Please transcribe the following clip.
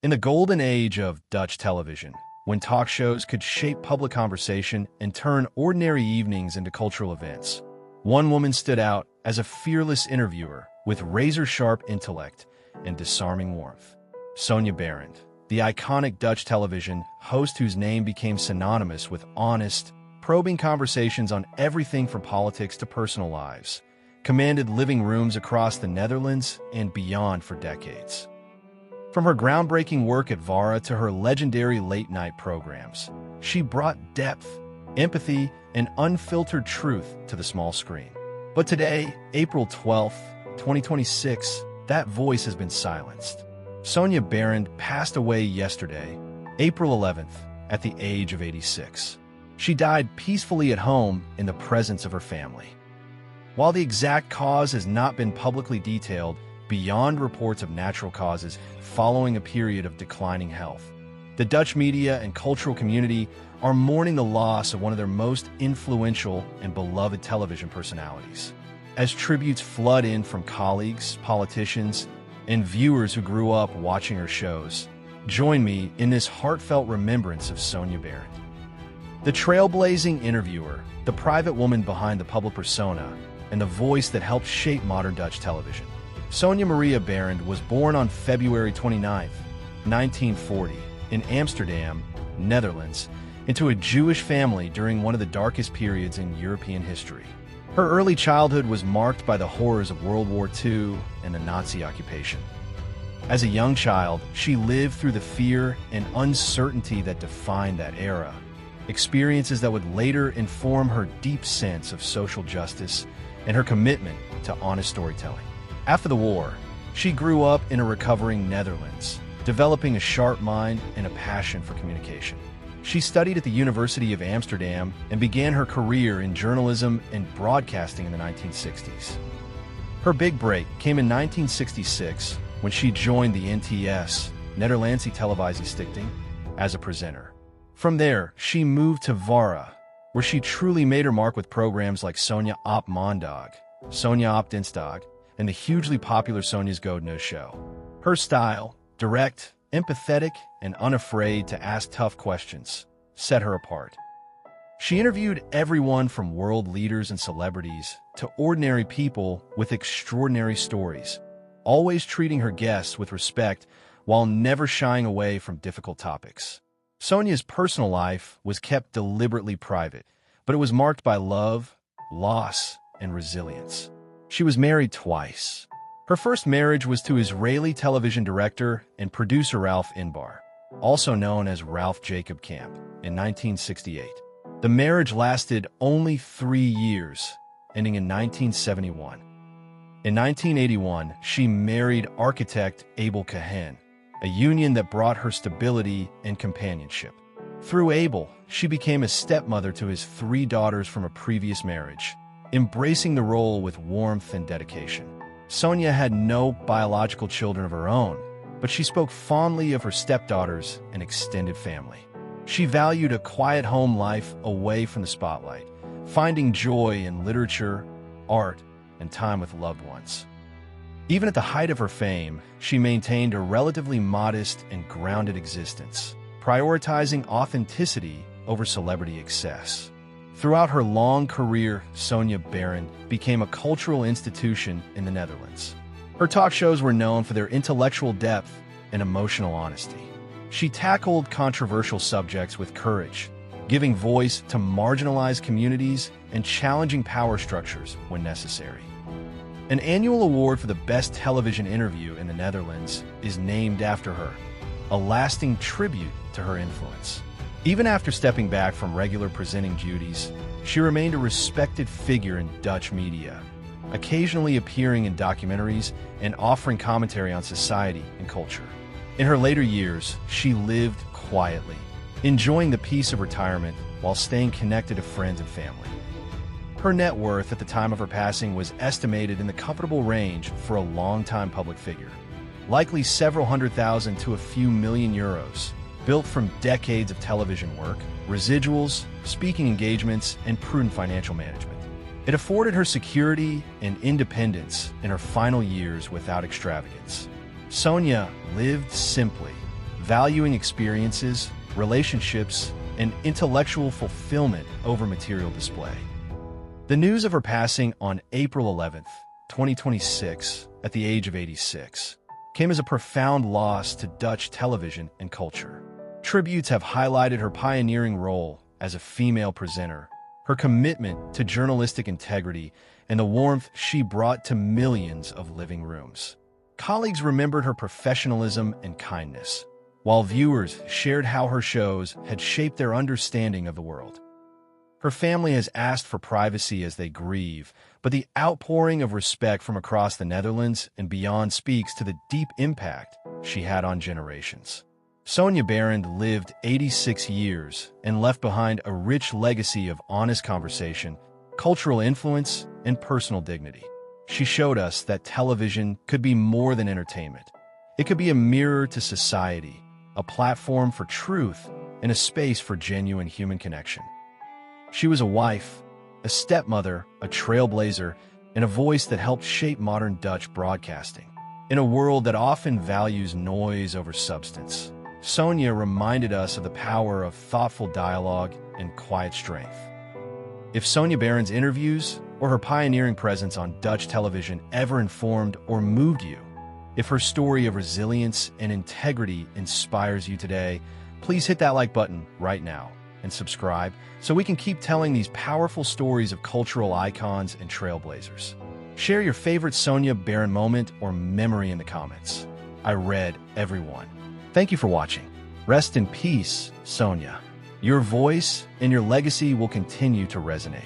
In the golden age of Dutch television, when talk shows could shape public conversation and turn ordinary evenings into cultural events, one woman stood out as a fearless interviewer with razor-sharp intellect and disarming warmth. Sonja Barend, the iconic Dutch television host whose name became synonymous with honest, probing conversations on everything from politics to personal lives, commanded living rooms across the Netherlands and beyond for decades. From her groundbreaking work at VARA to her legendary late-night programs, she brought depth, empathy, and unfiltered truth to the small screen. But today, April 12th, 2026, that voice has been silenced. Sonja Barend passed away yesterday, April 11th, at the age of 86. She died peacefully at home in the presence of her family. While the exact cause has not been publicly detailed, beyond reports of natural causes following a period of declining health, the Dutch media and cultural community are mourning the loss of one of their most influential and beloved television personalities. As tributes flood in from colleagues, politicians, and viewers who grew up watching her shows, join me in this heartfelt remembrance of Sonja Barend. The trailblazing interviewer, the private woman behind the public persona, and the voice that helped shape modern Dutch television. Sonja Maria Barend was born on February 29, 1940, in Amsterdam, Netherlands, into a Jewish family during one of the darkest periods in European history. Her early childhood was marked by the horrors of World War II and the Nazi occupation. As a young child, she lived through the fear and uncertainty that defined that era, experiences that would later inform her deep sense of social justice and her commitment to honest storytelling. After the war, she grew up in a recovering Netherlands, developing a sharp mind and a passion for communication. She studied at the University of Amsterdam and began her career in journalism and broadcasting in the 1960s. Her big break came in 1966 when she joined the NTS, Nederlandse Televisiestichting, as a presenter. From there, she moved to VARA, where she truly made her mark with programs like Sonja op Maandag, Sonja op Dinsdag, and the hugely popular Sonja's Go No Show. Her style, direct, empathetic, and unafraid to ask tough questions, set her apart. She interviewed everyone from world leaders and celebrities to ordinary people with extraordinary stories, always treating her guests with respect while never shying away from difficult topics. Sonja's personal life was kept deliberately private, but it was marked by love, loss, and resilience. She was married twice. Her first marriage was to Israeli television director and producer Ralph Inbar, also known as Ralph Jacob Camp, in 1968. The marriage lasted only 3 years, ending in 1971. In 1981, she married architect Abel Cohen, a union that brought her stability and companionship. Through Abel, she became a stepmother to his 3 daughters from a previous marriage, embracing the role with warmth and dedication. Sonja had no biological children of her own, but she spoke fondly of her stepdaughters and extended family. She valued a quiet home life away from the spotlight, finding joy in literature, art, and time with loved ones. Even at the height of her fame, she maintained a relatively modest and grounded existence, prioritizing authenticity over celebrity excess. Throughout her long career, Sonja Barend became a cultural institution in the Netherlands. Her talk shows were known for their intellectual depth and emotional honesty. She tackled controversial subjects with courage, giving voice to marginalized communities and challenging power structures when necessary. An annual award for the best television interview in the Netherlands is named after her, a lasting tribute to her influence. Even after stepping back from regular presenting duties, she remained a respected figure in Dutch media, occasionally appearing in documentaries and offering commentary on society and culture. In her later years, she lived quietly, enjoying the peace of retirement while staying connected to friends and family. Her net worth at the time of her passing was estimated in the comfortable range for a long-time public figure, likely several $100,000 to a few million euros, built from decades of television work, residuals, speaking engagements, and prudent financial management. It afforded her security and independence in her final years without extravagance. Sonja lived simply, valuing experiences, relationships, and intellectual fulfillment over material display. The news of her passing on April 11th, 2026, at the age of 86, came as a profound loss to Dutch television and culture. Tributes have highlighted her pioneering role as a female presenter, her commitment to journalistic integrity, and the warmth she brought to millions of living rooms. Colleagues remembered her professionalism and kindness, while viewers shared how her shows had shaped their understanding of the world. Her family has asked for privacy as they grieve, but the outpouring of respect from across the Netherlands and beyond speaks to the deep impact she had on generations. Sonja Barend lived 86 years and left behind a rich legacy of honest conversation, cultural influence, and personal dignity. She showed us that television could be more than entertainment. It could be a mirror to society, a platform for truth, and a space for genuine human connection. She was a wife, a stepmother, a trailblazer, and a voice that helped shape modern Dutch broadcasting. In a world that often values noise over substance, Sonja reminded us of the power of thoughtful dialogue and quiet strength. If Sonja Barend's interviews or her pioneering presence on Dutch television ever informed or moved you, if her story of resilience and integrity inspires you today, please hit that like button right now and subscribe so we can keep telling these powerful stories of cultural icons and trailblazers. Share your favorite Sonja Barend moment or memory in the comments. I read every one. Thank you for watching. Rest in peace, Sonja. Your voice and your legacy will continue to resonate.